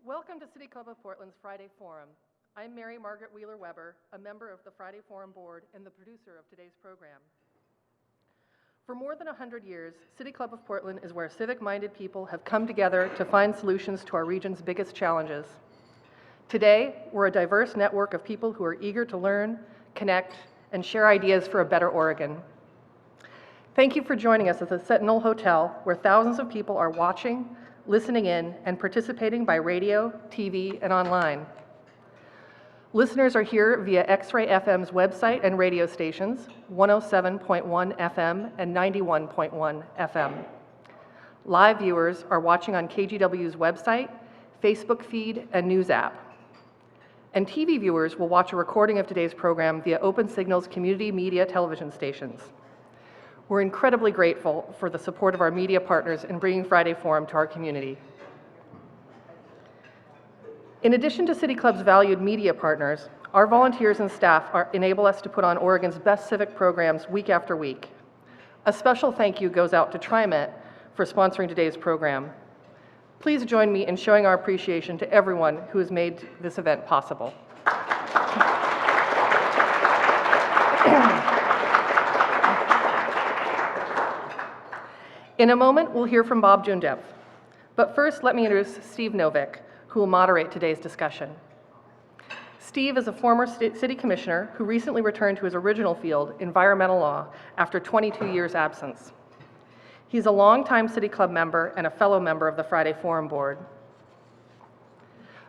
Welcome to City Club of Portland's Friday Forum. I'm Mary Margaret Wheeler-Weber, a member of the Friday Forum Board and the producer of today's program. For more than 100 years, City Club of Portland is where civic-minded people have come together to find solutions to our region's biggest challenges. Today, we're a diverse network of people who are eager to learn, connect, and share ideas for a better Oregon. Thank you for joining us at the Sentinel Hotel, where thousands of people are watching, listening in, and participating by radio, TV, and online. Listeners are here via X-Ray FM's website and radio stations, 107.1 FM and 91.1 FM. Live viewers are watching on KGW's website, Facebook feed, and news app. And TV viewers will watch a recording of today's program via Open Signal's community media television stations. We're incredibly grateful for the support of our media partners in bringing Friday Forum to our community. In addition to City Club's valued media partners, our volunteers and staff enable us to put on Oregon's best civic programs week after week. A special thank you goes out to TriMet for sponsoring today's program. Please join me in showing our appreciation to everyone who has made this event possible. In a moment, we'll hear from Bob Joondeph. But first, let me introduce Steve Novick, who will moderate today's discussion. Steve is a former city commissioner who recently returned to his original field, environmental law, after 22 years' absence. He's a longtime City Club member and a fellow member of the Friday Forum Board.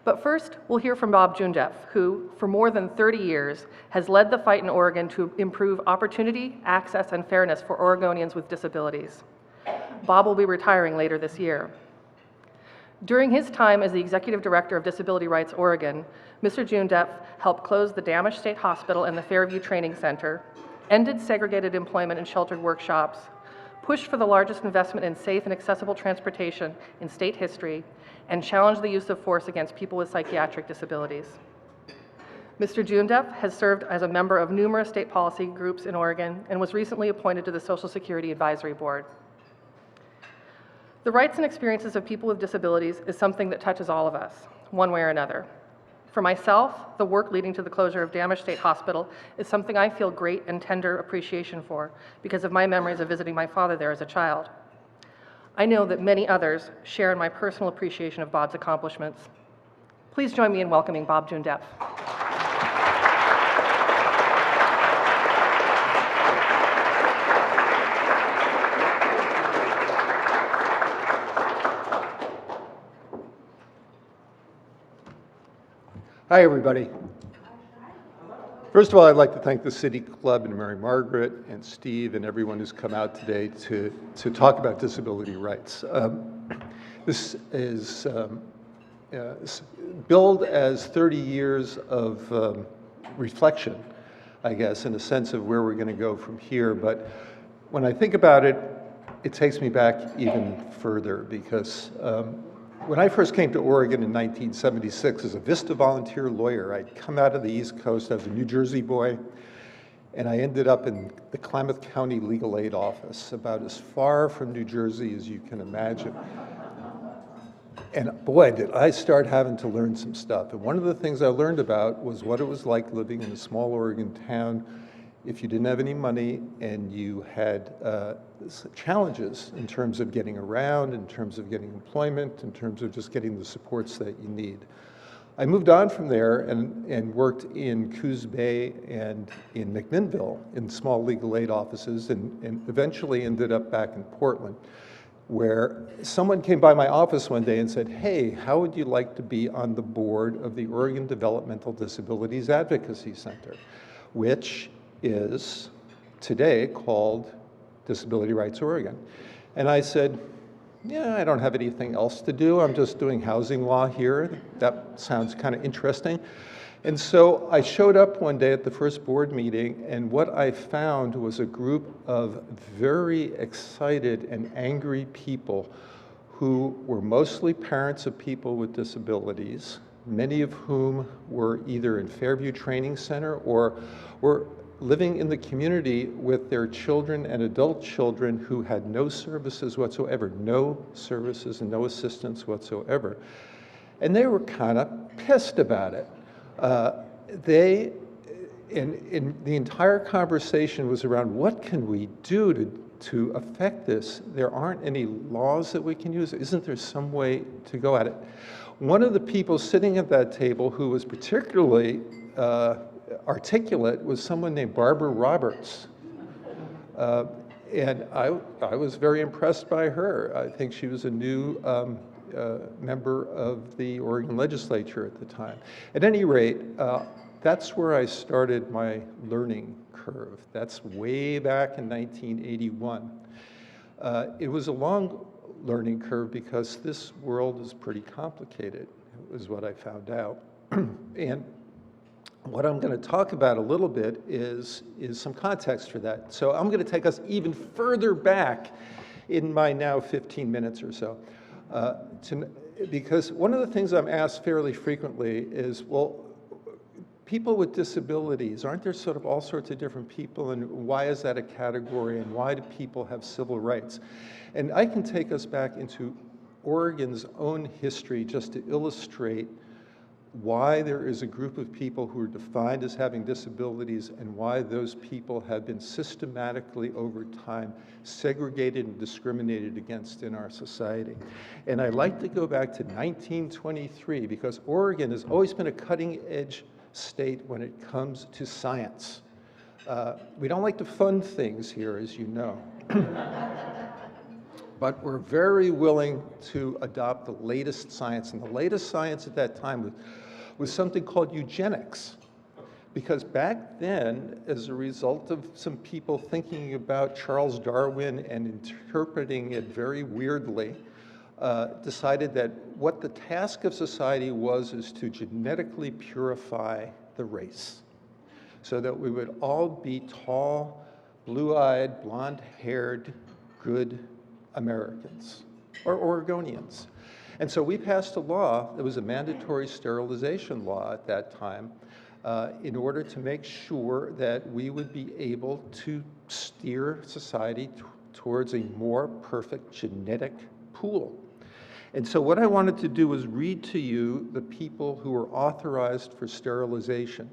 But first, we'll hear from Bob Joondeph, who, for more than 30 years, has led the fight in Oregon to improve opportunity, access, and fairness for Oregonians with disabilities. Bob will be retiring later this year. During his time as the Executive Director of Disability Rights Oregon, Mr. Joondeph helped close the damaged state hospital and the Fairview Training Center, ended segregated employment and sheltered workshops, pushed for the largest investment in safe and accessible transportation in state history, and challenged the use of force against people with psychiatric disabilities. Mr. Joondeph has served as a member of numerous state policy groups in Oregon and was recently appointed to the Social Security Advisory Board. The rights and experiences of people with disabilities is something that touches all of us, one way or another. For myself, the work leading to the closure of damaged state hospital is something I feel great and tender appreciation for because of my memories of visiting my father there as a child. I know that many others share in my personal appreciation of Bob's accomplishments. Please join me in welcoming Bob Joondeph. Hi, everybody. First of all, I'd like to thank the City Club and Mary Margaret and Steve and everyone who's come out today to talk about disability rights. This is billed as 30 years of reflection, I guess, in a sense of where we're going to go from here. But when I think about it, it takes me back even further because when I first came to Oregon in 1976 as a VISTA volunteer lawyer, I'd come out of the East Coast as a New Jersey boy, and I ended up in the Klamath County Legal Aid Office, about as far from New Jersey as you can imagine. And boy, did I start having to learn some stuff. And one of the things I learned about was what it was like living in a small Oregon town if you didn't have any money and you had challenges in terms of getting around, in terms of getting employment, in terms of just getting the supports that you need. I moved on from there and worked in Coos Bay and in McMinnville in small legal aid offices and eventually ended up back in Portland, where someone came by my office one day and said, "Hey, how would you like to be on the board of the Oregon Developmental Disabilities Advocacy Center," which is today called Disability Rights Oregon. And I said, "Yeah, I don't have anything else to do. I'm just doing housing law here. That sounds kind of interesting." And so I showed up one day at the first board meeting, and what I found was a group of very excited and angry people who were mostly parents of people with disabilities, many of whom were either in Fairview Training Center or were living in the community with their children and adult children who had no services whatsoever, no services and no assistance whatsoever. And they were kind of pissed about it. And the entire conversation was around what can we do to affect this? There aren't any laws that we can use. Isn't there some way to go at it? One of the people sitting at that table who was particularly articulate was someone named Barbara Roberts. And I was very impressed by her. I think she was a new member of the Oregon legislature at the time. At any rate, that's where I started my learning curve. That's way back in 1981. It was a long learning curve because this world is pretty complicated, is what I found out. And what I'm going to talk about a little bit is some context for that. So I'm going to take us even further back in my now 15 minutes or so. Because one of the things I'm asked fairly frequently is, well, people with disabilities, aren't there sort of all sorts of different people, and why is that a category, and why do people have civil rights? And I can take us back into Oregon's own history just to illustrate why there is a group of people who are defined as having disabilities and why those people have been systematically over time segregated and discriminated against in our society. And I like to go back to 1923 because Oregon has always been a cutting edge state when it comes to science. We don't like to fund things here, as you know. But we're very willing to adopt the latest science. And the latest science at that time was something called eugenics. Because back then, as a result of some people thinking about Charles Darwin and interpreting it very weirdly, decided that what the task of society was is to genetically purify the race so that we would all be tall, blue-eyed, blonde-haired, good Americans or Oregonians. And so we passed a law that was a mandatory sterilization law at that time in order to make sure that we would be able to steer society towards a more perfect genetic pool. And so what I wanted to do was read to you the people who were authorized for sterilization.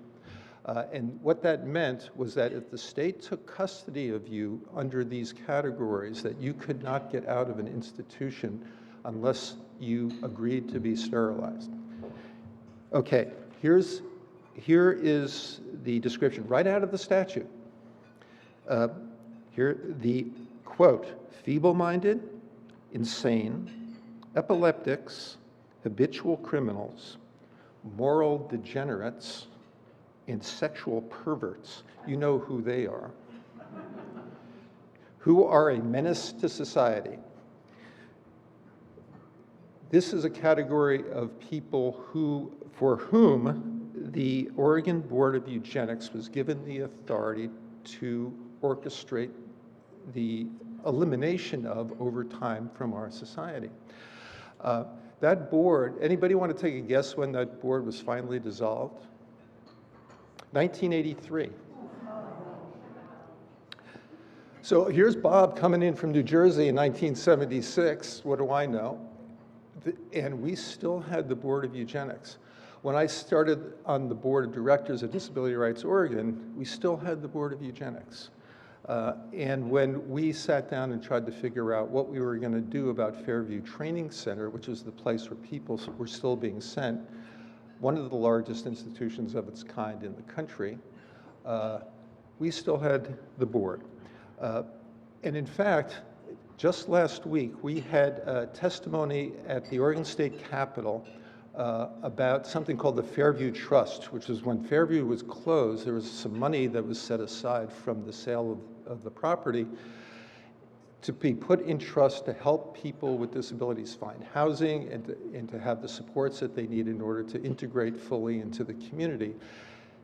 And what that meant was that if the state took custody of you under these categories, that you could not get out of an institution unless you agreed to be sterilized. Okay, here is the description right out of the statute. Here, the quote, feeble-minded, insane, epileptics, habitual criminals, moral degenerates, and sexual perverts, you know who they are, who are a menace to society. This is a category of people for whom the Oregon Board of Eugenics was given the authority to orchestrate the elimination of over time from our society. That board, anybody want to take a guess when that board was finally dissolved? 1983. So here's Bob coming in from New Jersey in 1976. What do I know? And we still had the Board of Eugenics. When I started on the board of directors of Disability Rights Oregon, we still had the Board of Eugenics. And when we sat down and tried to figure out what we were going to do about Fairview Training Center, which is the place where people were still being sent, one of the largest institutions of its kind in the country, we still had the board. And in fact, just last week, we had testimony at the Oregon State Capitol about something called the Fairview Trust, which is when Fairview was closed, there was some money that was set aside from the sale of the property to be put in trust to help people with disabilities find housing and to have the supports that they need in order to integrate fully into the community.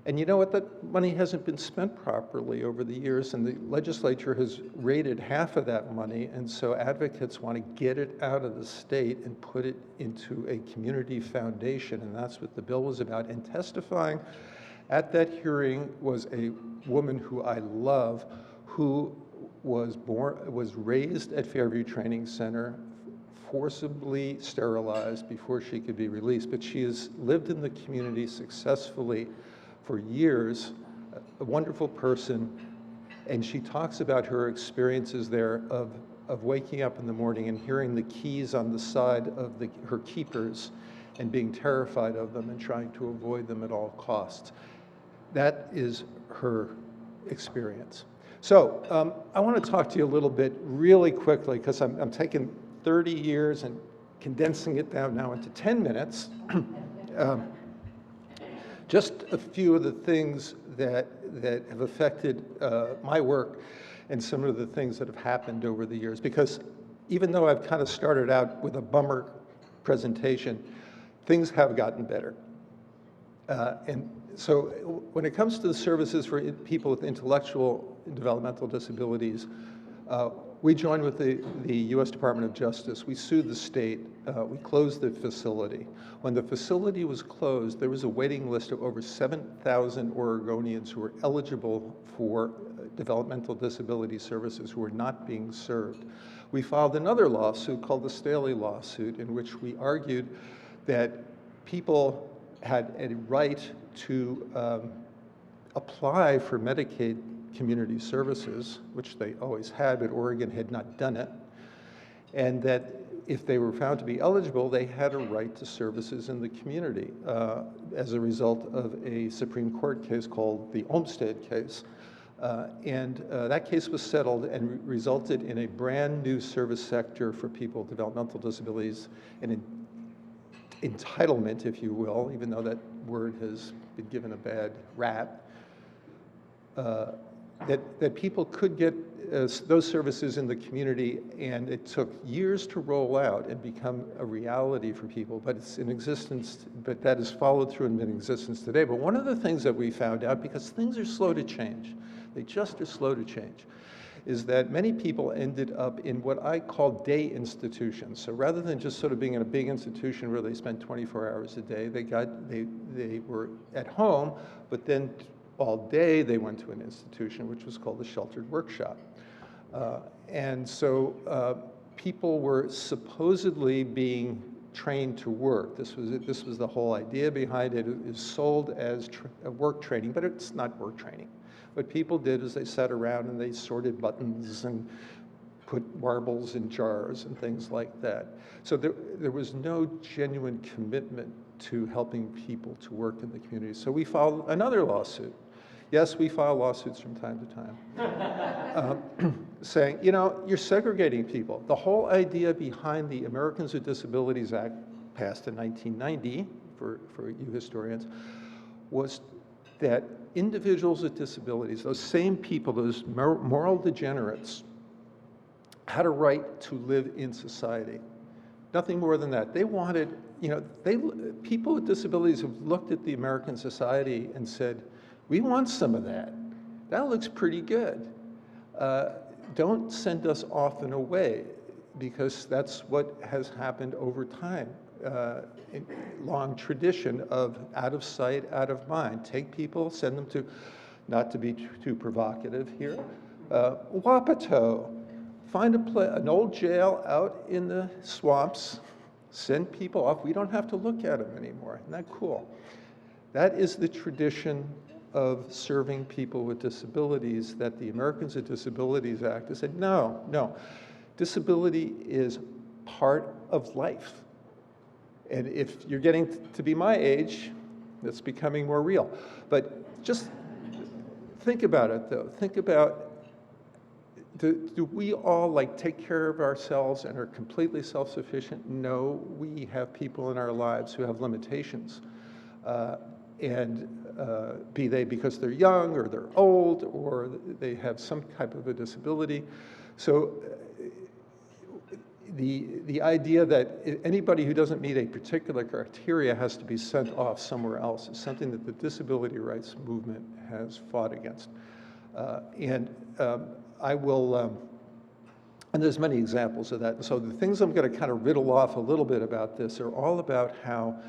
And you know what? That money hasn't been spent properly over the years, and the legislature has raided half of that money, and so advocates want to get it out of the state and put it into a community foundation, and that's what the bill was about. And testifying at that hearing was a woman who I love, who was raised at Fairview Training Center forcibly sterilized before she could be released. But she has lived in the community successfully for years, a wonderful person, and she talks about her experiences there of waking up in the morning and hearing the keys on the side of her keepers and being terrified of them and trying to avoid them at all costs. That is her experience. So I want to talk to you a little bit really quickly, because I'm taking 30 years and condensing it down now into 10 minutes. Just a few of the things that have affected my work and some of the things that have happened over the years. Because even though I've kind of started out with a bummer presentation, things have gotten better. And so when it comes to the services for people with intellectual and developmental disabilities, we joined with the U.S. Department of Justice. We sued the state. We closed the facility. When the facility was closed, there was a waiting list of over 7,000 Oregonians who were eligible for developmental disability services who were not being served. We filed another lawsuit called the Staley lawsuit, in which we argued that people had a right to apply for Medicaid community services, which they always had, but Oregon had not done it, and that if they were found to be eligible, they had a right to services in the community as a result of a Supreme Court case called the Olmstead case. That case was settled and resulted in a brand new service sector for people with developmental disabilities, an entitlement, if you will, even though that word has been given a bad rap, that people could get those services in the community, and it took years to roll out and become a reality for people, but it's in existence, but that is followed through and been in existence today. But one of the things that we found out, because things are slow to change, they just are slow to change, is that many people ended up in what I call day institutions. So rather than just sort of being in a big institution where they spent 24 hours a day, they were at home, but then all day they went to an institution, which was called the sheltered workshop. And so people were supposedly being trained to work. This was the whole idea behind it. It is sold as work training, but it's not work training. What people did is they sat around and they sorted buttons and put marbles in jars and things like that. So there was no genuine commitment to helping people to work in the community. So we filed another lawsuit. Yes, we file lawsuits from time to time, saying, you know, you're segregating people. The whole idea behind the Americans with Disabilities Act, passed in 1990, for you historians, was that individuals with disabilities, those same people, those moral degenerates, had a right to live in society. Nothing more than that. They wanted, you know, people with disabilities have looked at the American society and said, we want some of that. That looks pretty good. Don't send us off and away, because that's what has happened over time. Long tradition of out of sight, out of mind. Take people, send them to, not to be too provocative here, Wapato. Find an old jail out in the swamps, send people off. We don't have to look at them anymore. Isn't that cool? That is the tradition of serving people with disabilities that the Americans with Disabilities Act has said, no, disability is part of life. And if you're getting to be my age, that's becoming more real. But just think about it, though. Think about, do we all take care of ourselves and are completely self-sufficient? No, we have people in our lives who have limitations. Be they because they're young or they're old or they have some type of a disability. So the idea that anybody who doesn't meet a particular criteria has to be sent off somewhere else is something that the disability rights movement has fought against. I will, and there's many examples of that. And so the things I'm going to kind of riddle off a little bit about this are all about how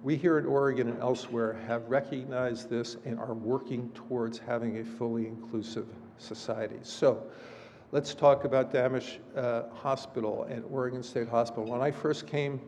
we here in Oregon and elsewhere have recognized this and are working towards having a fully inclusive society. So Let's talk about Damish Hospital at Oregon State Hospital. When I first came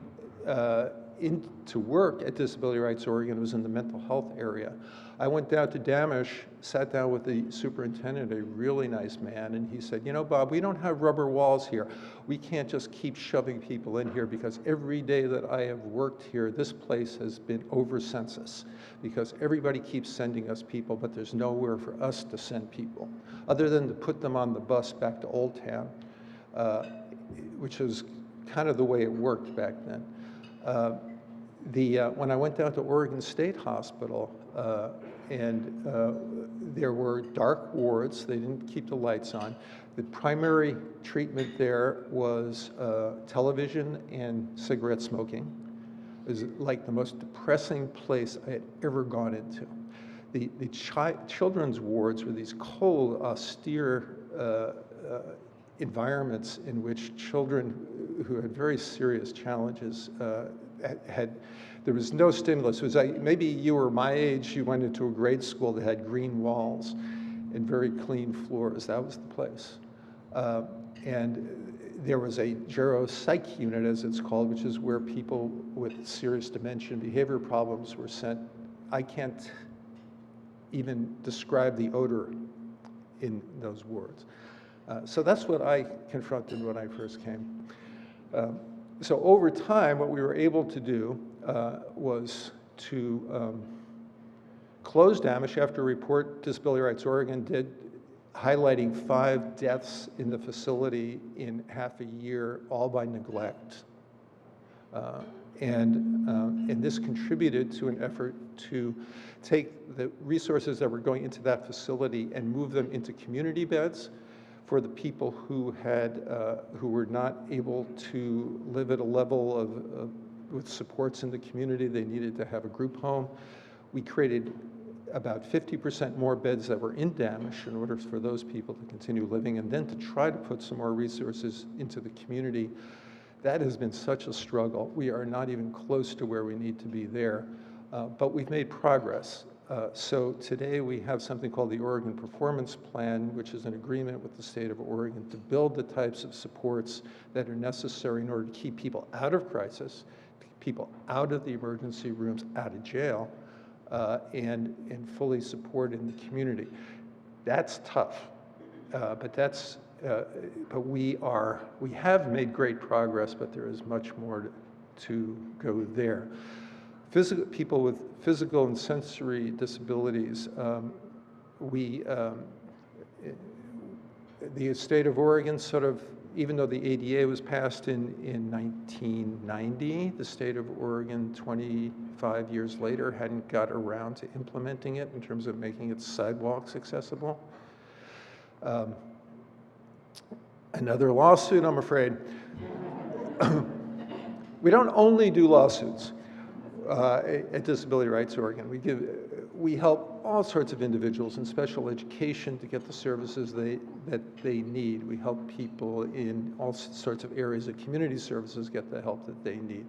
into work at Disability Rights Oregon, it was in the mental health area. I went down to Damish, sat down with the superintendent, a really nice man, and he said, you know, Bob, we don't have rubber walls here. We can't just keep shoving people in here because every day that I have worked here, this place has been over census because everybody keeps sending us people, but there's nowhere for us to send people other than to put them on the bus back to Old Town, which is kind of the way it worked back then. When I went down to Oregon State Hospital, there were dark wards, they didn't keep the lights on. The primary treatment there was television and cigarette smoking. It was like the most depressing place I had ever gone into. The children's wards were these cold, austere environments in which children who had very serious challenges there was no stimulus. It was like, maybe you were my age, you went into a grade school that had green walls and very clean floors. That was the place. And there was a gero-psych unit, as it's called, which is where people with serious dementia and behavior problems were sent. I can't even describe the odor in those wards. So that's what I confronted when I first came. So over time, what we were able to do was to close Damish after a report Disability Rights Oregon did, highlighting 5 deaths in the facility in half a year, all by neglect. And this contributed to an effort to take the resources that were going into that facility and move them into community beds for the people who were not able to live at a level with supports in the community. They needed to have a group home. We created about 50% more beds that were in Damish in order for those people to continue living, and then to try to put some more resources into the community. That has been such a struggle. We are not even close to where we need to be there, but we've made progress. So today we have something called the Oregon Performance Plan, which is an agreement with the state of Oregon to build the types of supports that are necessary in order to keep people out of crisis, people out of the emergency rooms, out of jail, and fully support in the community. That's tough, but we have made great progress, but there is much more to go there. People with physical and sensory disabilities, the state of Oregon sort of, even though the ADA was passed in 1990, the state of Oregon 25 years later hadn't got around to implementing it in terms of making its sidewalks accessible. Another lawsuit, I'm afraid. We don't only do lawsuits at Disability Rights Oregon. We help all sorts of individuals in special education to get the services that they need. We help people in all sorts of areas of community services get the help that they need.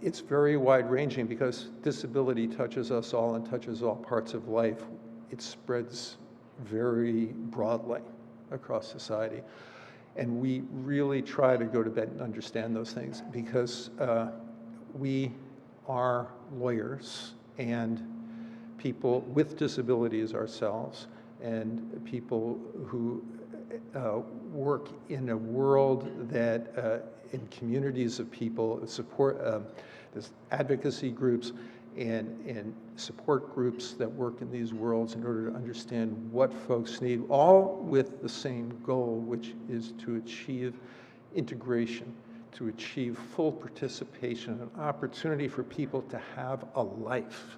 It's very wide-ranging because disability touches us all and touches all parts of life. It spreads very broadly across society. And we really try to go to bed and understand those things because we are lawyers and people with disabilities ourselves, and people who work in a world that, in communities of people, support, there's advocacy groups and support groups that work in these worlds in order to understand what folks need, all with the same goal, which is to achieve integration, to achieve full participation, an opportunity for people to have a life.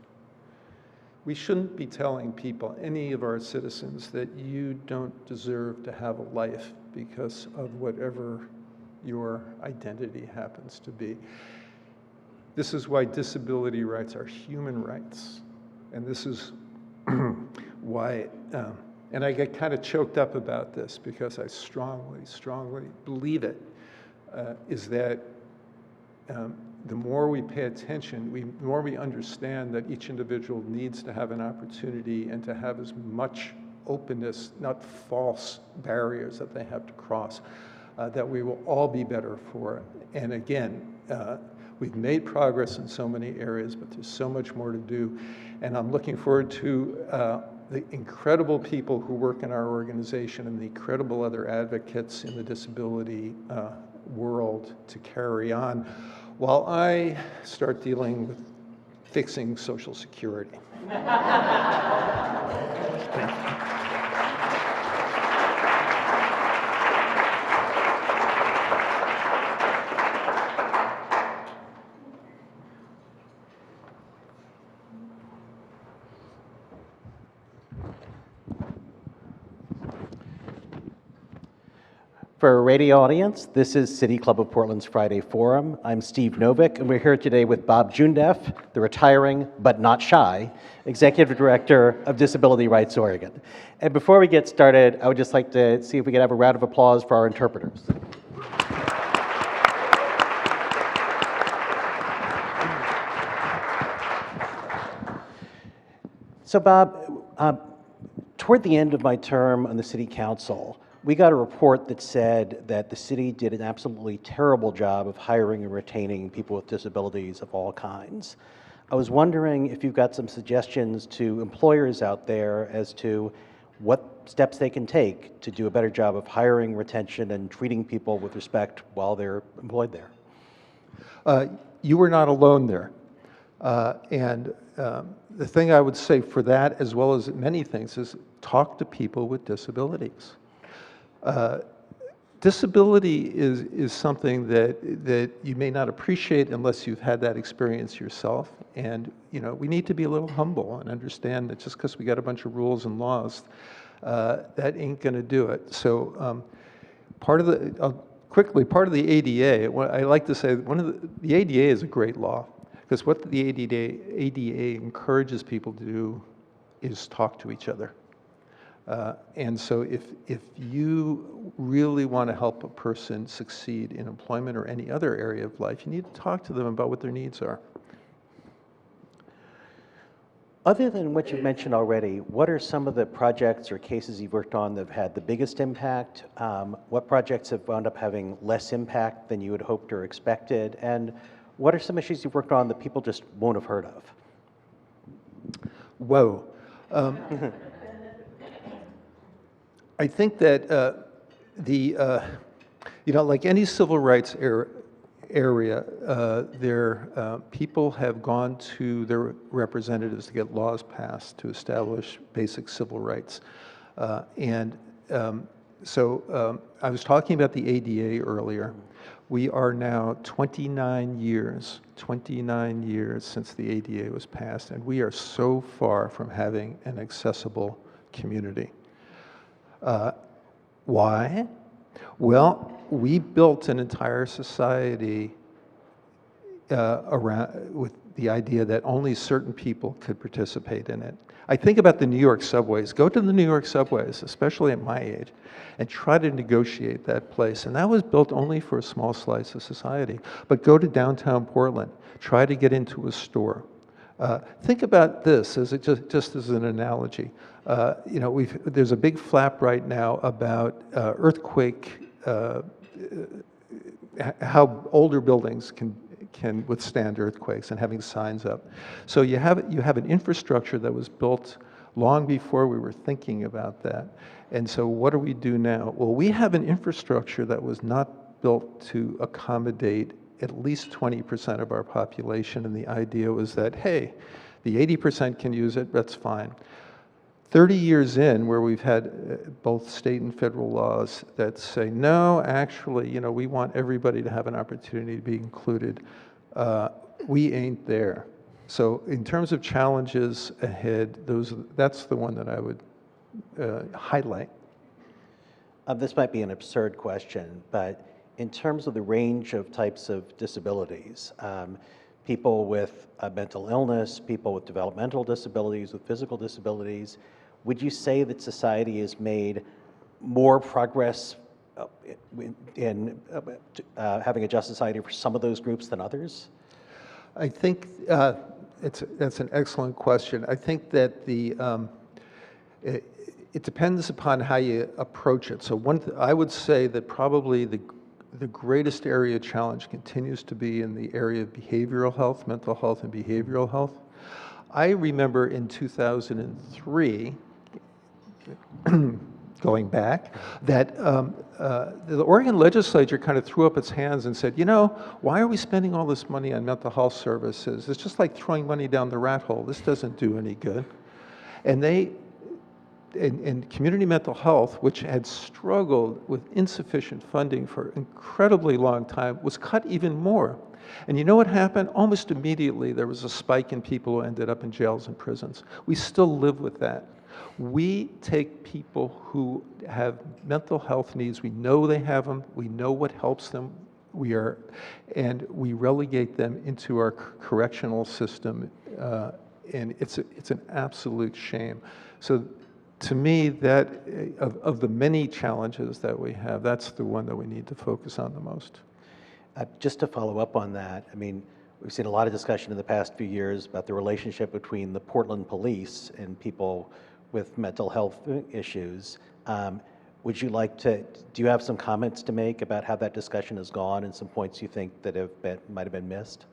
We shouldn't be telling people, any of our citizens, that you don't deserve to have a life because of whatever your identity happens to be. This is why disability rights are human rights. And this is why, and I get kind of choked up about this because I strongly, strongly believe it, is that the more we pay attention, the more we understand that each individual needs to have an opportunity and to have as much openness, not false barriers that they have to cross, that we will all be better for it. And again, we've made progress in so many areas, but there's so much more to do. And I'm looking forward to the incredible people who work in our organization and the incredible other advocates in the disability world to carry on while I start dealing with fixing Social Security. For our radio audience, this is City Club of Portland's Friday Forum. I'm Steve Novick, and we're here today with Bob Joondeph, the retiring, but not shy, Executive Director of Disability Rights Oregon. And before we get started, I would just like to see if we could have a round of applause for our interpreters. So Bob, toward the end of my term on the City Council, we got a report that said that the city did an absolutely terrible job of hiring and retaining people with disabilities of all kinds. I was wondering if you've got some suggestions to employers out there as to what steps they can take to do a better job of hiring, retention, and treating people with respect while they're employed there. You were not alone there. The thing I would say for that, as well as many things, is talk to people with disabilities. Disability is something that you may not appreciate unless you've had that experience yourself. And we need to be a little humble and understand that just because we got a bunch of rules and laws, that ain't going to do it. So part of the ADA, I like to say the ADA is a great law, because what the ADA encourages people to do is talk to each other. And so if you really want to help a person succeed in employment or any other area of life, you need to talk to them about what their needs are. Other than what you've mentioned already, what are some of the projects or cases you've worked on that have had the biggest impact? What projects have wound up having less impact than you had hoped or expected? And what are some issues you've worked on that people just won't have heard of? Whoa. I think that like any civil rights area, people have gone to their representatives to get laws passed to establish basic civil rights. So I was talking about the ADA earlier. We are now 29 years since the ADA was passed, and we are so far from having an accessible community. Why? Well, we built an entire society around with the idea that only certain people could participate in it. I think about the New York subways. Go to the New York subways, especially at my age, and try to negotiate that place. And that was built only for a small slice of society. But go to downtown Portland. Try to get into a store. Think about this as just as an analogy. There's a big flap right now about earthquake, how older buildings can withstand earthquakes, and having signs up. So you have an infrastructure that was built long before we were thinking about that. And so what do we do now? Well, we have an infrastructure that was not built to accommodate at least 20% of our population, and the idea was that, hey, the 80% can use it, that's fine. 30 years in, where we've had both state and federal laws that say, no, actually, we want everybody to have an opportunity to be included, we ain't there. So in terms of challenges ahead, that's the one that I would highlight. This might be an absurd question, but in terms of the range of types of disabilities, people with mental illness, people with developmental disabilities, with physical disabilities, would you say that society has made more progress in having a just society for some of those groups than others? I think that's an excellent question. I think that it depends upon how you approach it. So I would say that probably the greatest area of challenge continues to be in the area of behavioral health, mental health and behavioral health. I remember in 2003, going back, that the Oregon legislature kind of threw up its hands and said, you know, why are we spending all this money on mental health services? It's just like throwing money down the rat hole. This doesn't do any good. And in community mental health, which had struggled with insufficient funding for an incredibly long time, was cut even more. And you know what happened? Almost immediately, there was a spike in people who ended up in jails and prisons. We still live with that. We take people who have mental health needs, we know they have them, we know what helps them, and we relegate them into our correctional system, and it's an absolute shame. So to me, that of the many challenges that we have, that's the one that we need to focus on the most. Just to follow up on that, I mean, we've seen a lot of discussion in the past few years about the relationship between the Portland police and people with mental health issues. Would you like to, do you have some comments to make about how that discussion has gone and some points you think that might have been missed?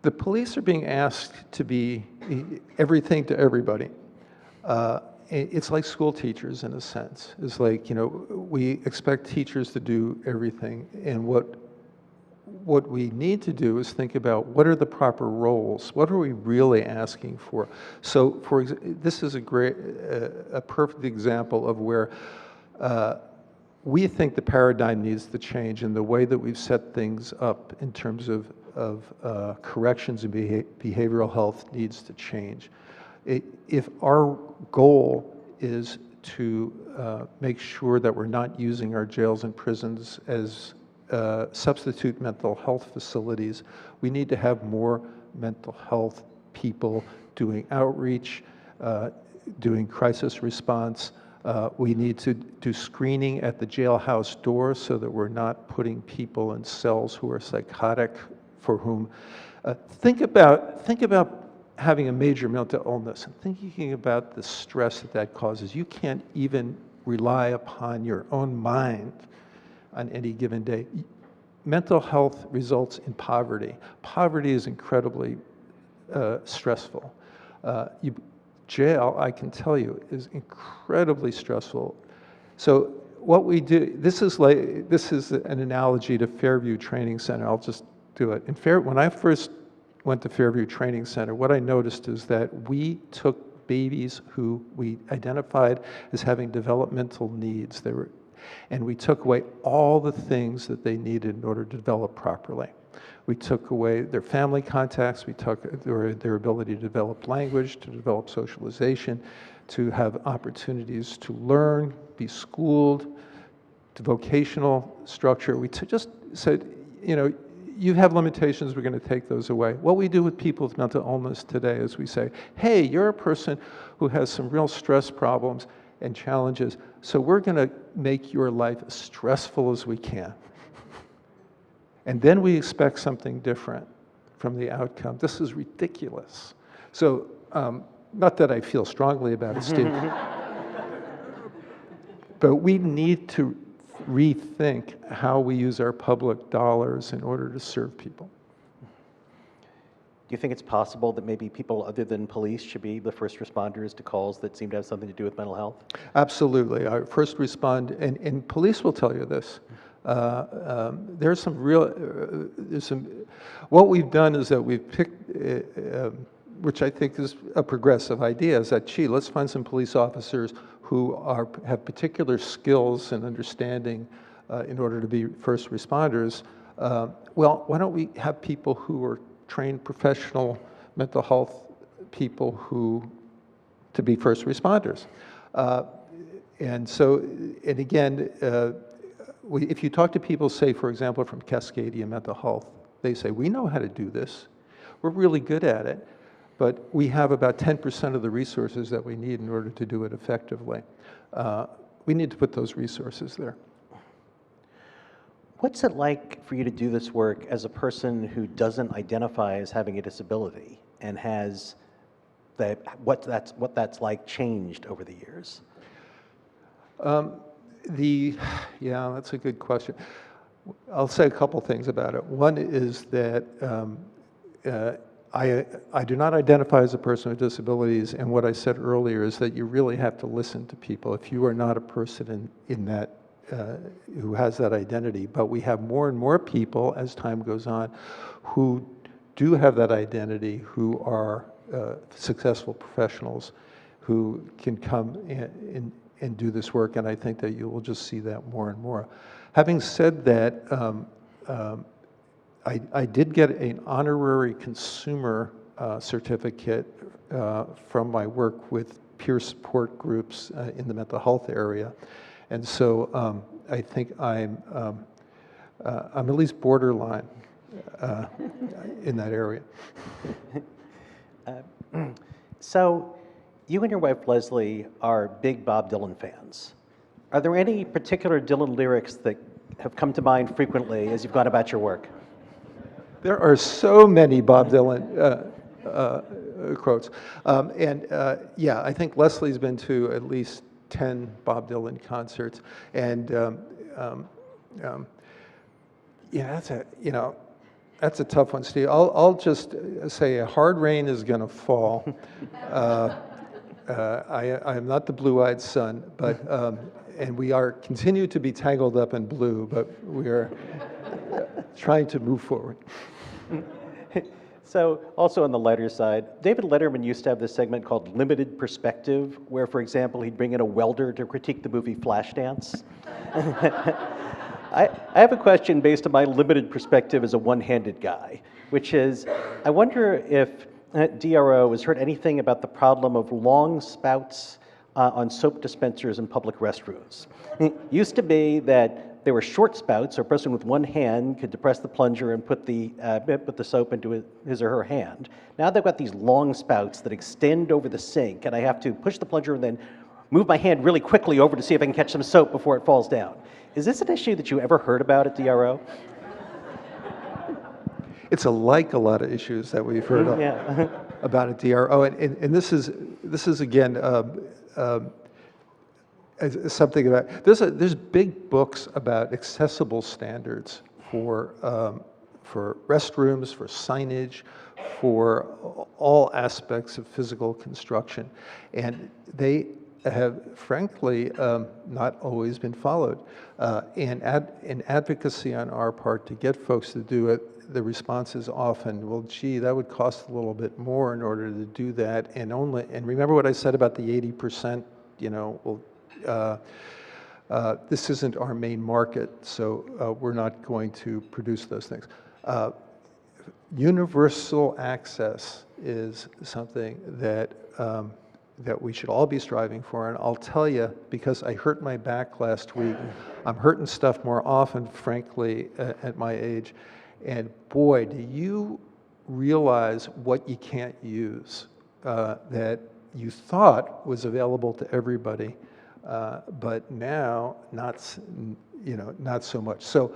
The police are being asked to be everything to everybody. It's like school teachers in a sense. It's like, you know, we expect teachers to do everything, and what we need to do is think about what are the proper roles, what are we really asking for. So this is a perfect example of where we think the paradigm needs to change, and the way that we've set things up in terms of corrections and behavioral health needs to change. If our goal is to make sure that we're not using our jails and prisons as substitute mental health facilities, we need to have more mental health people doing outreach, doing crisis response. We need to do screening at the jailhouse door so that we're not putting people in cells who are psychotic, for whom, think about having a major mental illness and thinking about the stress that causes. You can't even rely upon your own mind on any given day. Mental health results in poverty. Poverty is incredibly stressful. Jail, I can tell you, is incredibly stressful. So what we do, this is an analogy to Fairview Training Center. I'll just do it. When I first went to Fairview Training Center, what I noticed is that we took babies who we identified as having developmental needs. And we took away all the things that they needed in order to develop properly. We took away their family contacts, we took their ability to develop language, to develop socialization, to have opportunities to learn, be schooled, to vocational structure. We just said, you know, you have limitations, we're going to take those away. What we do with people with mental illness today is we say, hey, you're a person who has some real stress problems and challenges, so we're going to make your life as stressful as we can. And then we expect something different from the outcome. This is ridiculous. So, not that I feel strongly about it, Steve, but we need to rethink how we use our public dollars in order to serve people. Do you think it's possible that maybe people other than police should be the first responders to calls that seem to have something to do with mental health? Absolutely. Our first respond, and police will tell you this. There's some real, what we've done is that we've picked, which I think is a progressive idea, is that, gee, let's find some police officers who have particular skills and understanding in order to be first responders. Well, why don't we have people who are trained professional mental health people to be first responders? And again, if you talk to people, say, for example, from Cascadia Mental Health, they say, we know how to do this. We're really good at it, but we have about 10% of the resources that we need in order to do it effectively. We need to put those resources there. What's it like for you to do this work as a person who doesn't identify as having a disability and has what that's like changed over the years? Yeah, that's a good question. I'll say a couple things about it. One is that I do not identify as a person with disabilities, and what I said earlier is that you really have to listen to people if you are not a person in that who has that identity. But we have more and more people as time goes on who do have that identity, who are successful professionals who can come and do this work, and I think that you will just see that more and more. Having said that, I did get an honorary consumer certificate from my work with peer support groups in the mental health area, and so I think I'm at least borderline in that area. So, you and your wife Leslie are big Bob Dylan fans. Are there any particular Dylan lyrics that have come to mind frequently as you've gone about your work? There are so many Bob Dylan quotes. Yeah, I think Leslie's been to at least 10 Bob Dylan concerts. And yeah, that's a tough one, Steve. I'll just say a hard rain is going to fall. I am not the blue-eyed son, but and we are continue to be tangled up in blue, but we are trying to move forward. So, also on the lighter side, David Letterman used to have this segment called Limited Perspective, where, for example, he'd bring in a welder to critique the movie Flashdance. I have a question based on my limited perspective as a one-handed guy, which is, I wonder if DRO has heard anything about the problem of long spouts on soap dispensers in public restrooms. It used to be that there were short spouts, so a person with one hand could depress the plunger and put the soap into his or her hand. Now they've got these long spouts that extend over the sink, and I have to push the plunger and then move my hand really quickly over to see if I can catch some soap before it falls down. Is this an issue that you ever heard about at DRO? It's like a lot of issues that we've heard about at DRO, and this is again something about there's big books about accessible standards for restrooms, for signage, for all aspects of physical construction, and they have frankly not always been followed. And advocacy on our part to get folks to do it, the response is often, well, gee, that would cost a little bit more in order to do that, and remember what I said about the 80%, this isn't our main market, so we're not going to produce those things. Universal access is something that we should all be striving for, and I'll tell you, because I hurt my back last week, I'm hurting stuff more often, frankly, at my age, and boy, do you realize what you can't use that you thought was available to everybody, but now not so much. So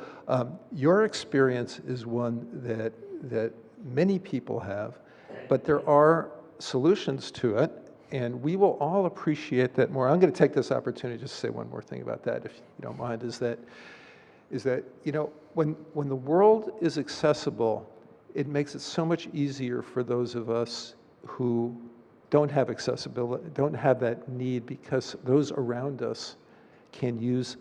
your experience is one that many people have, but there are solutions to it, and we will all appreciate that more. I'm going to take this opportunity just to say one more thing about that, if you don't mind, is that when the world is accessible, it makes it so much easier for those of us who don't have accessibility, don't have that need, because those around us can use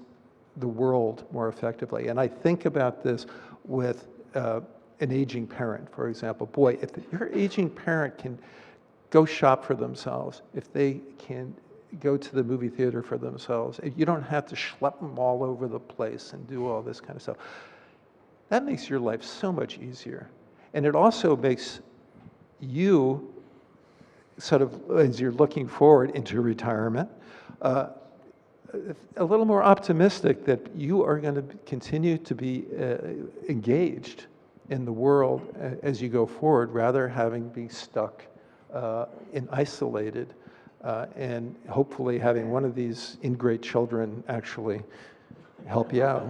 the world more effectively. And I think about this with an aging parent, for example. Boy, if your aging parent can go shop for themselves, if they can go to the movie theater for themselves, you don't have to schlep them all over the place and do all this kind of stuff. That makes your life so much easier. And it also makes you sort of, as you're looking forward into retirement, a little more optimistic that you are going to continue to be engaged in the world as you go forward, rather having been stuck and isolated, and hopefully having one of these ingrate children actually help you out.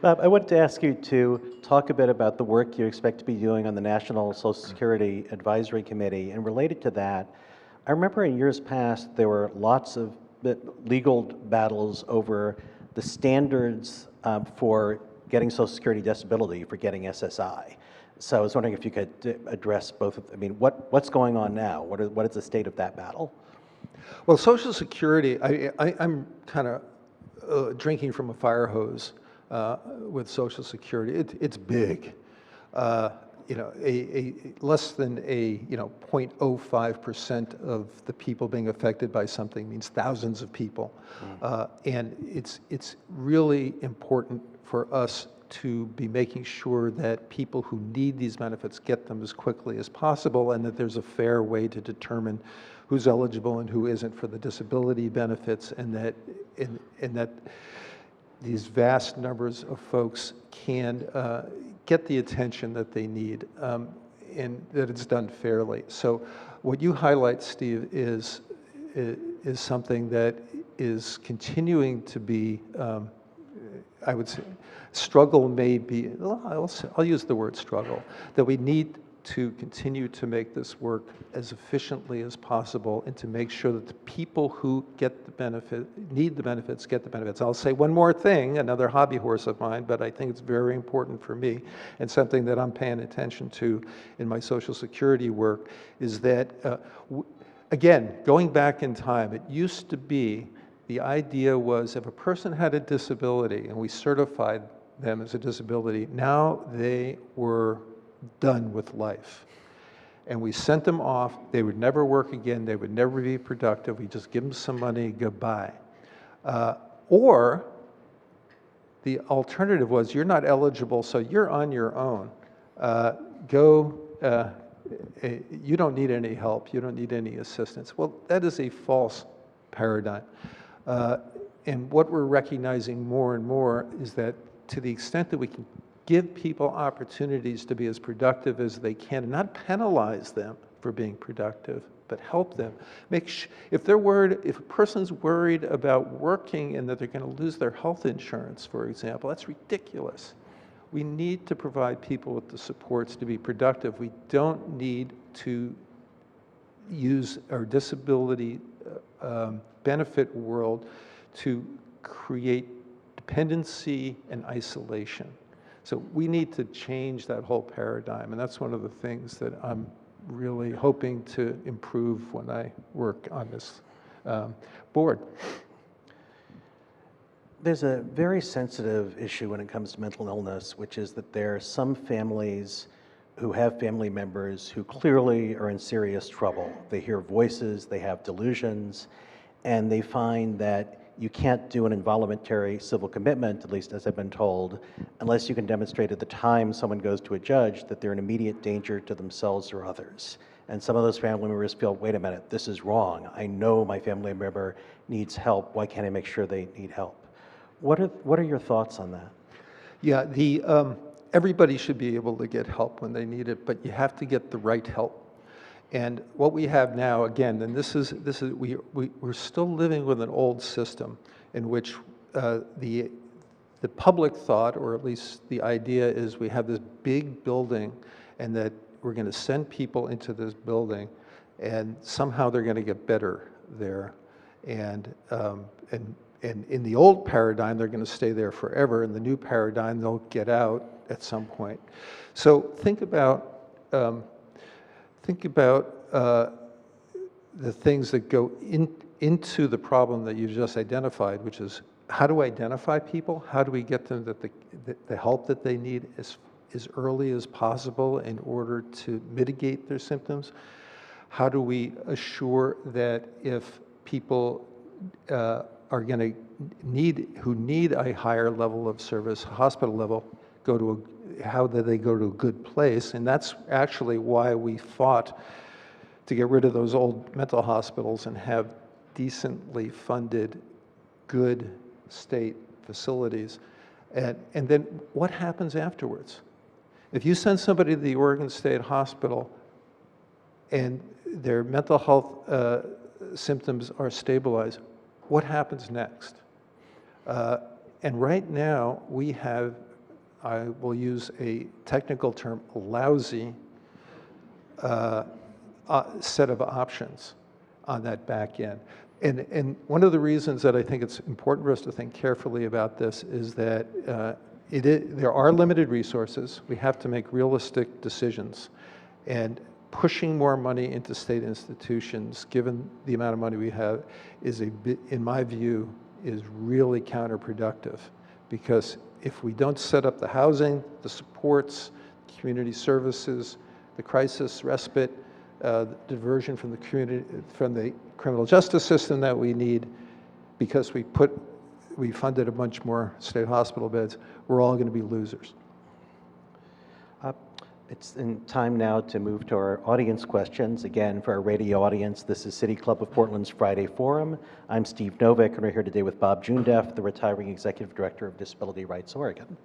Bob, I wanted to ask you to talk a bit about the work you expect to be doing on the National Social Security Advisory Committee. And related to that, I remember in years past, there were lots of legal battles over the standards for getting Social Security disability, for getting SSI. So I was wondering if you could address both I mean, what's going on now? What is the state of that battle? Well, Social Security, I'm kind of drinking from a fire hose with Social Security. It's big. You know, less than a 0.05% of the people being affected by something means thousands of people, and it's really important for us to be making sure that people who need these benefits get them as quickly as possible, and that there's a fair way to determine who's eligible and who isn't for the disability benefits, and that these vast numbers of folks can get the attention that they need, and that it's done fairly. So what you highlight, Steve, is something that is continuing to be, I would say, struggle may be, I'll use the word struggle, that we need to continue to make this work as efficiently as possible and to make sure that the people who get the benefit, need the benefits, get the benefits. I'll say one more thing, another hobby horse of mine, but I think it's very important for me and something that I'm paying attention to in my Social Security work is that, again, going back in time, it used to be the idea was if a person had a disability and we certified them as a disability, now they were done with life. And we sent them off. They would never work again. They would never be productive. We just give them some money, goodbye. Or the alternative was, you're not eligible, so you're on your own. You don't need any help. You don't need any assistance. Well, that is a false paradigm. And what we're recognizing more and more is that to the extent that we can give people opportunities to be as productive as they can, and not penalize them for being productive, but help them. If a person's worried about working and that they're going to lose their health insurance, for example, that's ridiculous. We need to provide people with the supports to be productive. We don't need to use our disability benefit world to create dependency and isolation. So we need to change that whole paradigm, and that's one of the things that I'm really hoping to improve when I work on this board. There's a very sensitive issue when it comes to mental illness, which is that there are some families who have family members who clearly are in serious trouble. They hear voices, they have delusions, and they find that you can't do an involuntary civil commitment, at least as I've been told, unless you can demonstrate at the time someone goes to a judge that they're in immediate danger to themselves or others. And some of those family members feel, wait a minute, this is wrong. I know my family member needs help. Why can't I make sure they need help? What are your thoughts on that? Yeah, everybody should be able to get help when they need it, but you have to get the right help. And what we have now, again, and we're still living with an old system in which the public thought, or at least the idea is we have this big building and that we're going to send people into this building and somehow they're going to get better there. And in the old paradigm, they're going to stay there forever. In the new paradigm, they'll get out at some point. So think about the things that go into the problem that you just identified, which is how do we identify people? How do we get them the help that they need as early as possible in order to mitigate their symptoms? How do we assure that if people are going to need a higher level of service, hospital level, how do they go to a good place? And that's actually why we fought to get rid of those old mental hospitals and have decently funded, good state facilities. And then what happens afterwards? If you send somebody to the Oregon State Hospital and their mental health symptoms are stabilized, what happens next? And right now, we have I will use a technical term, lousy set of options on that back end. And one of the reasons that I think it's important for us to think carefully about this is that there are limited resources. We have to make realistic decisions. And pushing more money into state institutions, given the amount of money we have, is in my view, is really counterproductive. Because if we don't set up the housing, the supports, community services, the crisis respite, diversion from the community, from the criminal justice system that we need, because we funded a bunch more state hospital beds, we're all going to be losers. It's in time now to move to our audience questions. Again, for our radio audience, this is City Club of Portland's Friday Forum. I'm Steve Novick, and we're here today with Bob Joondeph, the retiring Executive Director of Disability Rights Oregon.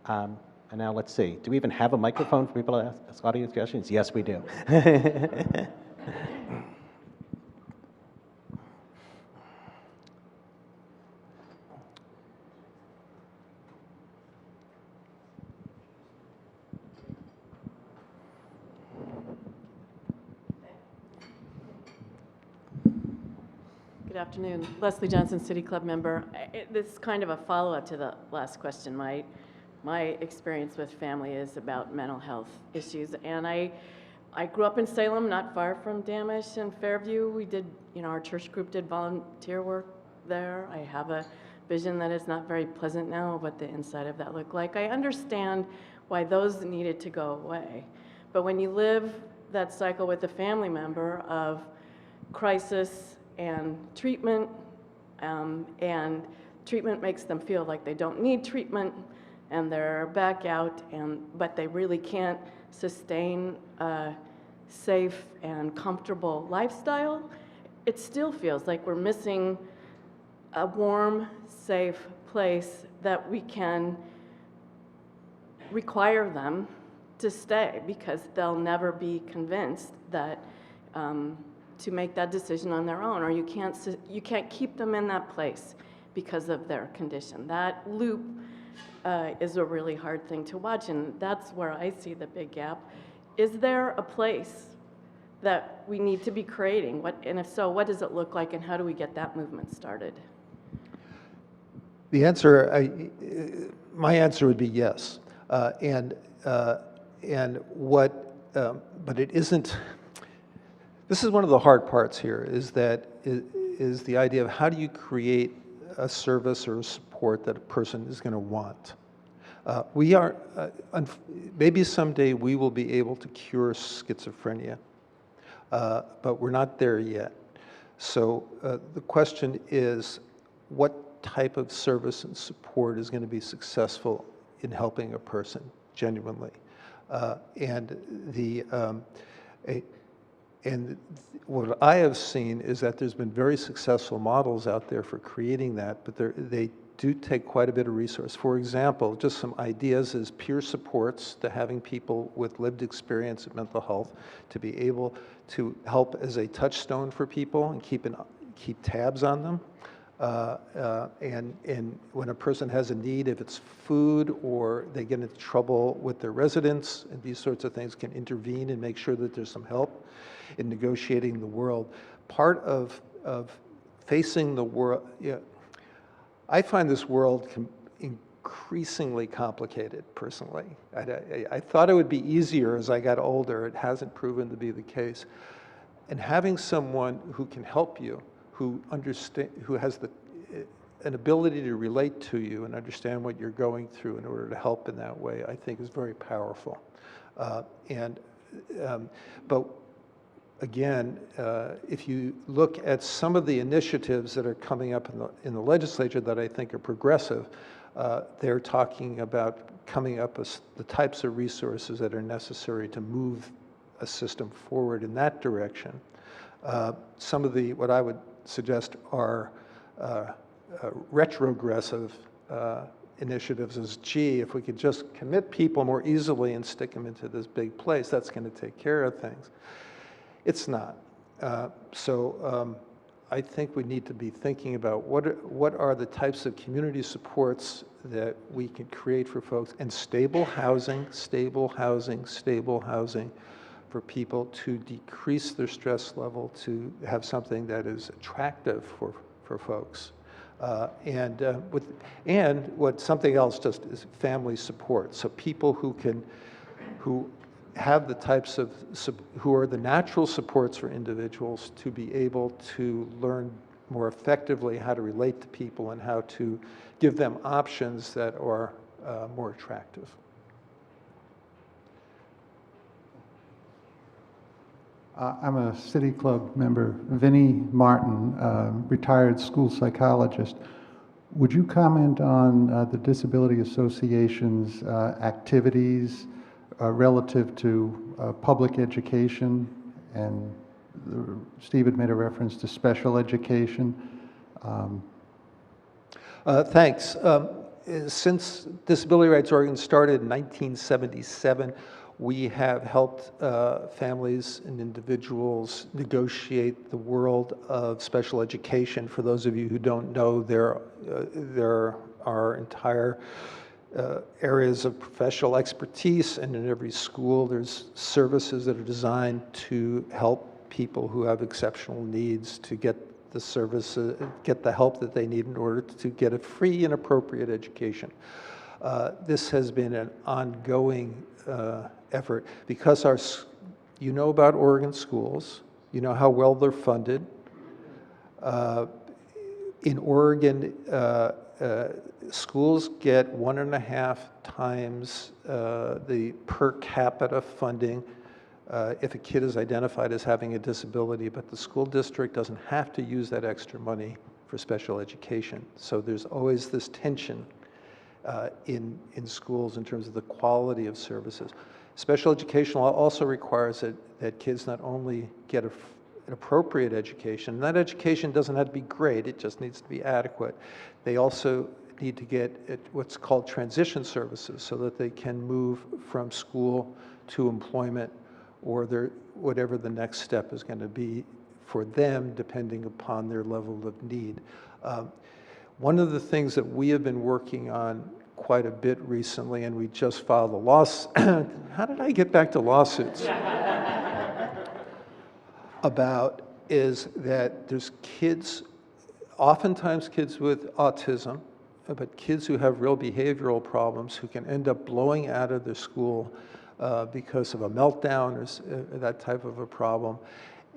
And now let's see, do we even have a microphone for people to ask audience questions? Yes, we do. Good afternoon. Leslie Johnson, City Club member. This is kind of a follow-up to the last question. My experience with family is about mental health issues, and I grew up in Salem, not far from Damish and Fairview. We did, our church group did volunteer work there. I have a vision that is not very pleasant now of what the inside of that looked like. I understand why those needed to go away, but when you live that cycle with a family member of crisis and treatment makes them feel like they don't need treatment, and they're back out, but they really can't sustain a safe and comfortable lifestyle. It still feels like we're missing a warm, safe place that we can require them to stay, because they'll never be convinced that to make that decision on their own, or you can't keep them in that place because of their condition. That loop is a really hard thing to watch, and that's where I see the big gap. Is there a place that we need to be creating? And if so, what does it look like, and how do we get that movement started? The answer, my answer would be yes. But it isn't. This is one of the hard parts here, is the idea of how do you create a service or a support that a person is going to want. Maybe someday we will be able to cure schizophrenia, but we're not there yet. So the question is, what type of service and support is going to be successful in helping a person genuinely? And what I have seen is that there's been very successful models out there for creating that, but they do take quite a bit of resource. For example, just some ideas is peer supports, to having people with lived experience of mental health to be able to help as a touchstone for people and keep tabs on them. And when a person has a need, if it's food or they get into trouble with their residents, and these sorts of things, can intervene and make sure that there's some help in negotiating the world. Part of facing the world, I find this world increasingly complicated, personally. I thought it would be easier as I got older. It hasn't proven to be the case. And having someone who can help you, who has an ability to relate to you and understand what you're going through in order to help in that way, I think is very powerful. But again, if you look at some of the initiatives that are coming up in the legislature that I think are progressive, they're talking about coming up with the types of resources that are necessary to move a system forward in that direction. Some of what I would suggest are retrogressive initiatives is, gee, if we could just commit people more easily and stick them into this big place, that's going to take care of things. It's not. I think we need to be thinking about what are the types of community supports that we can create for folks, and stable housing for people to decrease their stress level, to have something that is attractive for folks. And what something else just is family support. So people who have the types of, who are the natural supports for individuals to be able to learn more effectively how to relate to people and how to give them options that are more attractive. I'm a City Club member, Vinnie Martin, retired school psychologist. Would you comment on the Disability Association's activities relative to public education? And Steve had made a reference to special education. Thanks. Since Disability Rights Oregon started in 1977, we have helped families and individuals negotiate the world of special education. For those of you who don't know, there are entire areas of professional expertise, and in every school there's services that are designed to help people who have exceptional needs to get the services, get the help that they need in order to get a free and appropriate education. This has been an ongoing effort because you know about Oregon schools, you know how well they're funded. In Oregon, schools get 1.5 times the per capita funding if a kid is identified as having a disability, but the school district doesn't have to use that extra money for special education. So there's always this tension in schools in terms of the quality of services. Special education law also requires that kids not only get an appropriate education, and that education doesn't have to be great, it just needs to be adequate. They also need to get what's called transition services so that they can move from school to employment or whatever the next step is going to be for them depending upon their level of need. One of the things that we have been working on quite a bit recently, and we just filed a lawsuit. How did I get back to lawsuits? About is that there's kids, oftentimes kids with autism, but kids who have real behavioral problems who can end up blowing out of their school because of a meltdown or that type of a problem.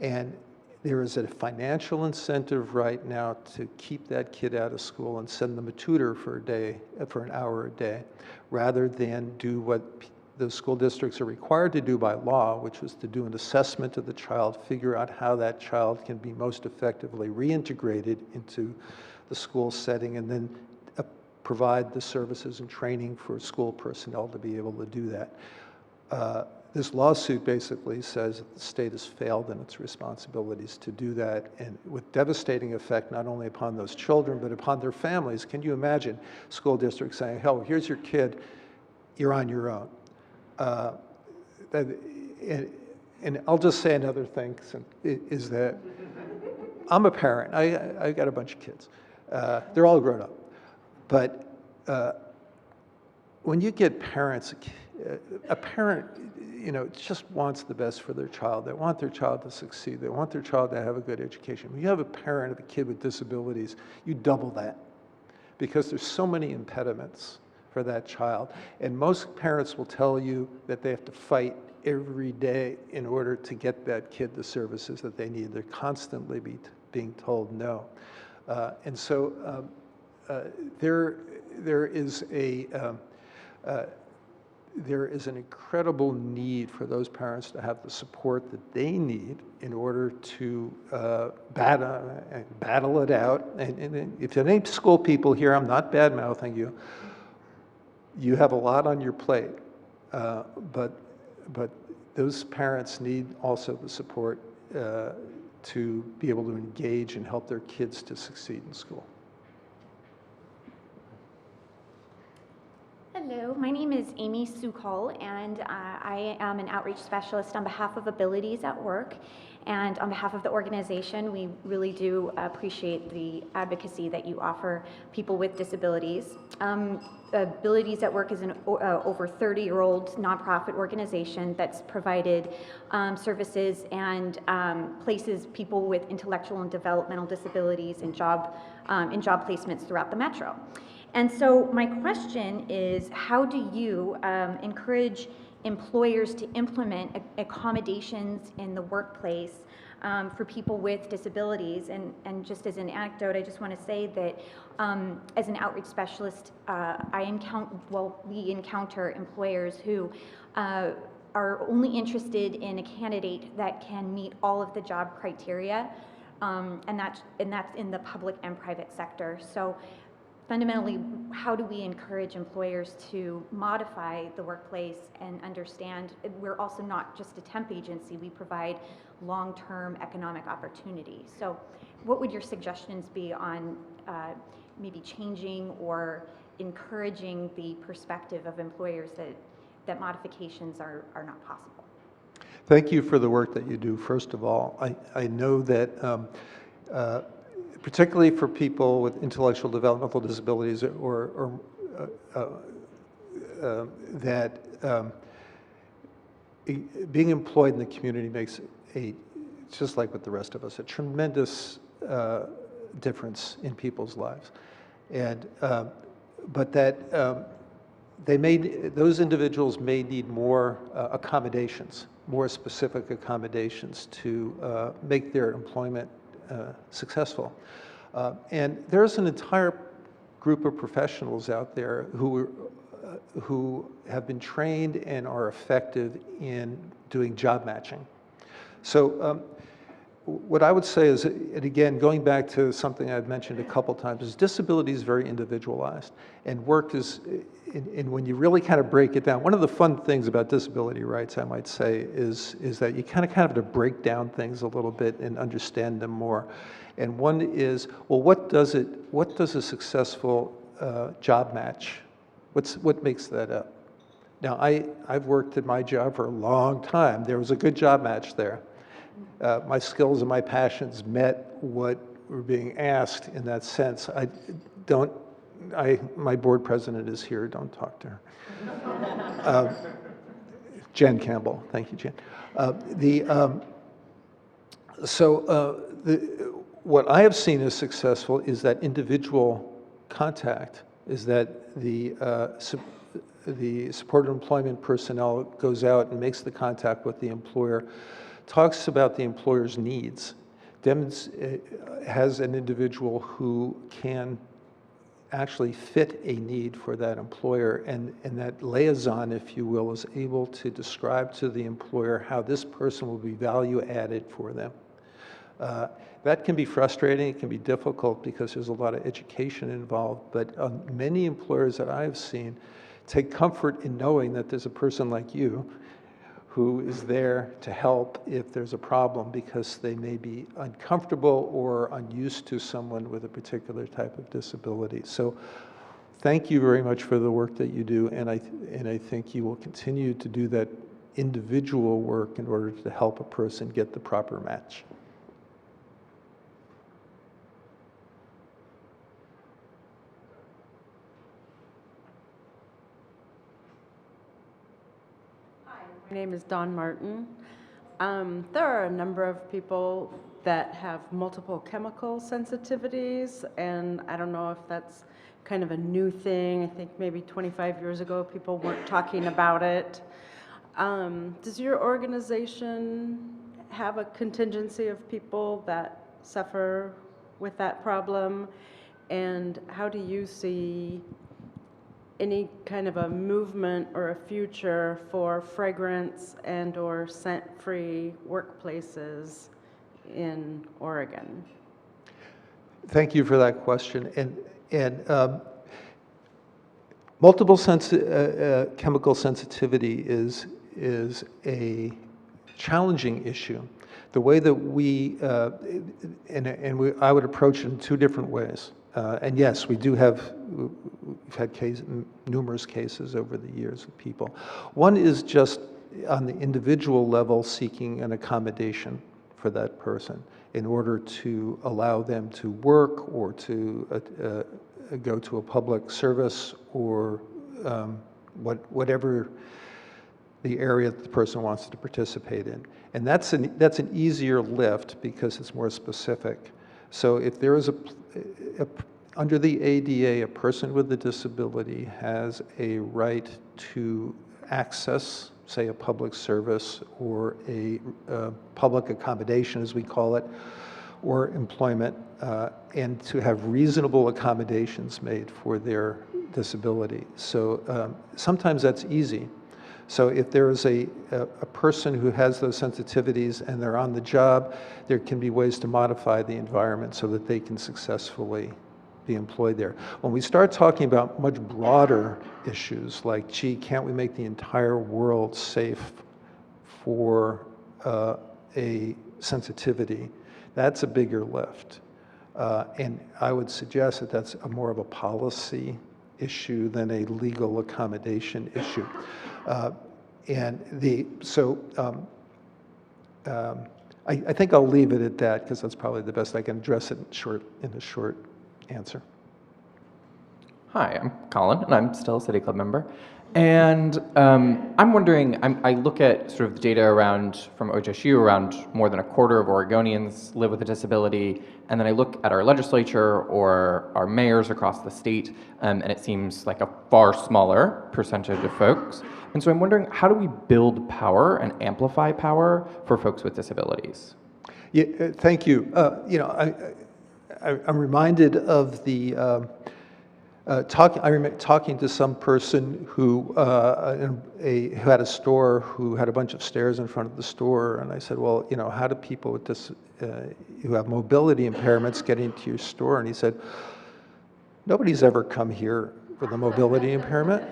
And there is a financial incentive right now to keep that kid out of school and send them a tutor for an hour a day, rather than do what the school districts are required to do by law, which is to do an assessment of the child, figure out how that child can be most effectively reintegrated into the school setting, and then provide the services and training for school personnel to be able to do that. This lawsuit basically says that the state has failed in its responsibilities to do that, and with devastating effect not only upon those children, but upon their families. Can you imagine school districts saying, hell, here's your kid, you're on your own? And I'll just say another thing, is that I'm a parent. I got a bunch of kids. They're all grown up. But when you get parents, a parent, just wants the best for their child. They want their child to succeed. They want their child to have a good education. When you have a parent of a kid with disabilities, you double that because there's so many impediments for that child. And most parents will tell you that they have to fight every day in order to get that kid the services that they need. They're constantly being told no. And so there is an incredible need for those parents to have the support that they need in order to battle it out. And if there ain't school people here, I'm not bad-mouthing you. You have a lot on your plate, but those parents need also the support to be able to engage and help their kids to succeed in school. Hello, my name is Amy Sukol, and I am an outreach specialist on behalf of Abilities at Work. And on behalf of the organization, we really do appreciate the advocacy that you offer people with disabilities. Abilities at Work is an over 30-year-old nonprofit organization that's provided services and places people with intellectual and developmental disabilities in job placements throughout the metro. And so my question is, how do you encourage employers to implement accommodations in the workplace for people with disabilities? And just as an anecdote, I just want to say that as an outreach specialist, we encounter employers who are only interested in a candidate that can meet all of the job criteria, and that's in the public and private sector. So fundamentally, how do we encourage employers to modify the workplace and understand we're also not just a temp agency, we provide long-term economic opportunity. So what would your suggestions be on maybe changing or encouraging the perspective of employers that modifications are not possible? Thank you for the work that you do, first of all. I know that particularly for people with intellectual developmental disabilities or being employed in the community makes just like with the rest of us, a tremendous difference in people's lives. And, but that those individuals may need more accommodations, more specific accommodations to make their employment successful. And there's an entire group of professionals out there who have been trained and are effective in doing job matching. So what I would say is, and again, going back to something I've mentioned a couple times, is disability is very individualized, and work is, and when you really kind of break it down, one of the fun things about disability rights, I might say, is that you kind of have to break down things a little bit and understand them more. And one is, well, what does a successful job match? What makes that up? Now, I've worked at my job for a long time. There was a good job match there. My skills and my passions met what were being asked in that sense. My board president is here, don't talk to her. Jen Campbell, thank you, Jen. What I have seen as successful is that individual contact, is that the supported employment personnel goes out and makes the contact with the employer, talks about the employer's needs, has an individual who can actually fit a need for that employer, and that liaison, if you will, is able to describe to the employer how this person will be value added for them. That can be frustrating, it can be difficult because there's a lot of education involved, but many employers that I've seen take comfort in knowing that there's a person like you who is there to help if there's a problem, because they may be uncomfortable or unused to someone with a particular type of disability. So thank you very much for the work that you do, and I think you will continue to do that individual work in order to help a person get the proper match. My name is Dawn Martin. There are a number of people that have multiple chemical sensitivities, and I don't know if that's kind of a new thing. I think maybe 25 years ago people weren't talking about it. Does your organization have a contingency of people that suffer with that problem? And how do you see any kind of a movement or a future for fragrance and or scent-free workplaces in Oregon? Thank you for that question. And multiple chemical sensitivity is a challenging issue. The way that I would approach it in two different ways. And yes, we've had numerous cases over the years with people. One is just on the individual level seeking an accommodation for that person in order to allow them to work or to go to a public service or whatever the area that the person wants to participate in. And that's an easier lift because it's more specific. So if there is under the ADA, a person with a disability has a right to access, say, a public service or a public accommodation, as we call it, or employment, and to have reasonable accommodations made for their disability. So sometimes that's easy. So if there is a person who has those sensitivities and they're on the job, there can be ways to modify the environment so that they can successfully be employed there. When we start talking about much broader issues like, gee, can't we make the entire world safe for a sensitivity, that's a bigger lift. And I would suggest that that's more of a policy issue than a legal accommodation issue. I think I'll leave it at that because that's probably the best I can address it in a short answer. Hi, I'm Colin, and I'm still a City Club member. And I'm wondering, I look at sort of the data around, from OHSU, around more than a quarter of Oregonians live with a disability, and then I look at our legislature or our mayors across the state, and it seems like a far smaller percentage of folks. And so I'm wondering, how do we build power and amplify power for folks with disabilities? Yeah, thank you. I'm reminded of the talking to some person who had a store who had a bunch of stairs in front of the store, and I said, well, how do people with this who have mobility impairments get into your store? And he said, nobody's ever come here with a mobility impairment.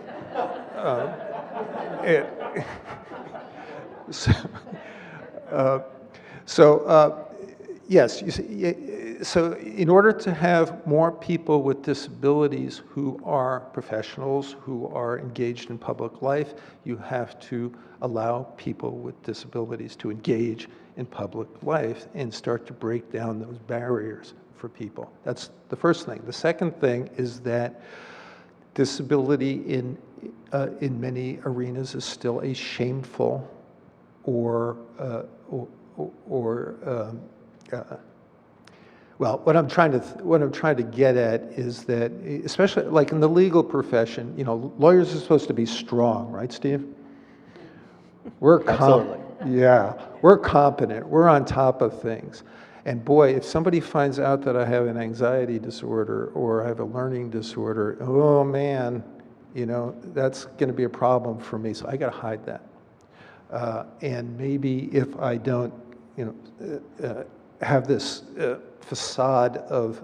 Yes, you see, so in order to have more people with disabilities who are professionals, who are engaged in public life, you have to allow people with disabilities to engage in public life and start to break down those barriers for people. That's the first thing. The second thing is that disability in many arenas is still a shameful well, what I'm trying to get at is that, especially like in the legal profession, lawyers are supposed to be strong, right, Steve? Absolutely. Yeah, we're competent. We're on top of things. And boy, if somebody finds out that I have an anxiety disorder or I have a learning disorder, oh man, that's going to be a problem for me. So I got to hide that. And maybe if I don't, have this facade of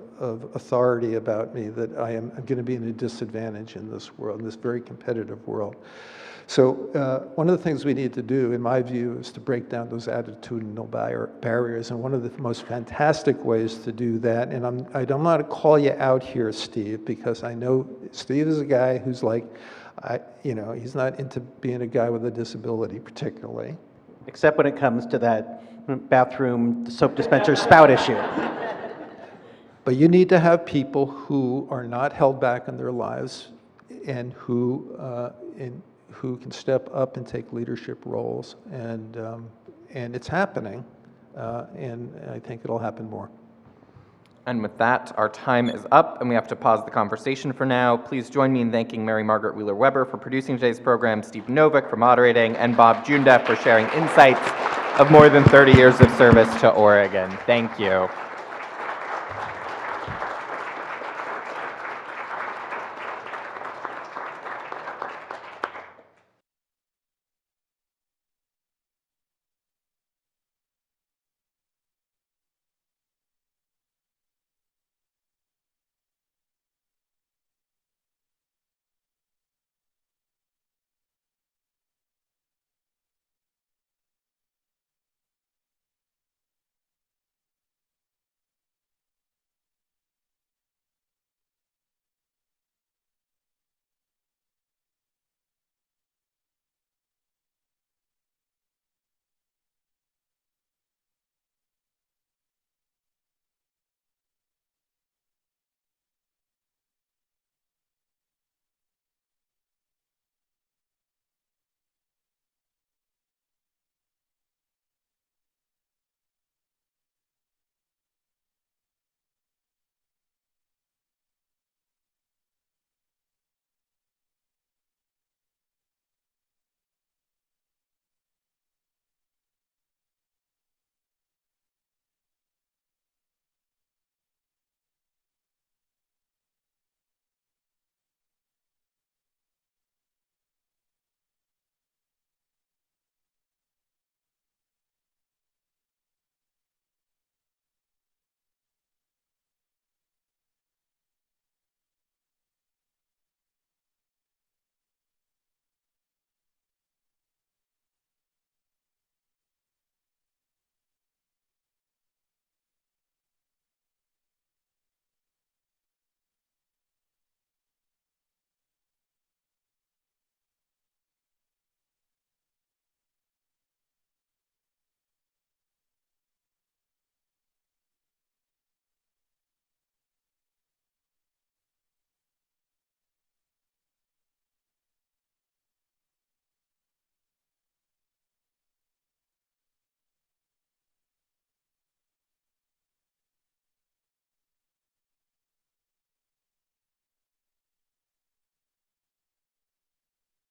authority about me, that I'm going to be in a disadvantage in this world, in this very competitive world. So one of the things we need to do, in my view, is to break down those attitudinal barriers. And one of the most fantastic ways to do that, and I don't want to call you out here, Steve, because I know Steve is a guy who's like, he's not into being a guy with a disability particularly. Except when it comes to that bathroom soap dispenser spout issue. But you need to have people who are not held back in their lives and who can step up and take leadership roles. And it's happening, and I think it'll happen more. And with that, our time is up, and we have to pause the conversation for now. Please join me in thanking Mary Margaret Wheeler-Weber for producing today's program, Steve Novick for moderating, and Bob Joondeph for sharing insights of more than 30 years of service to Oregon. Thank you.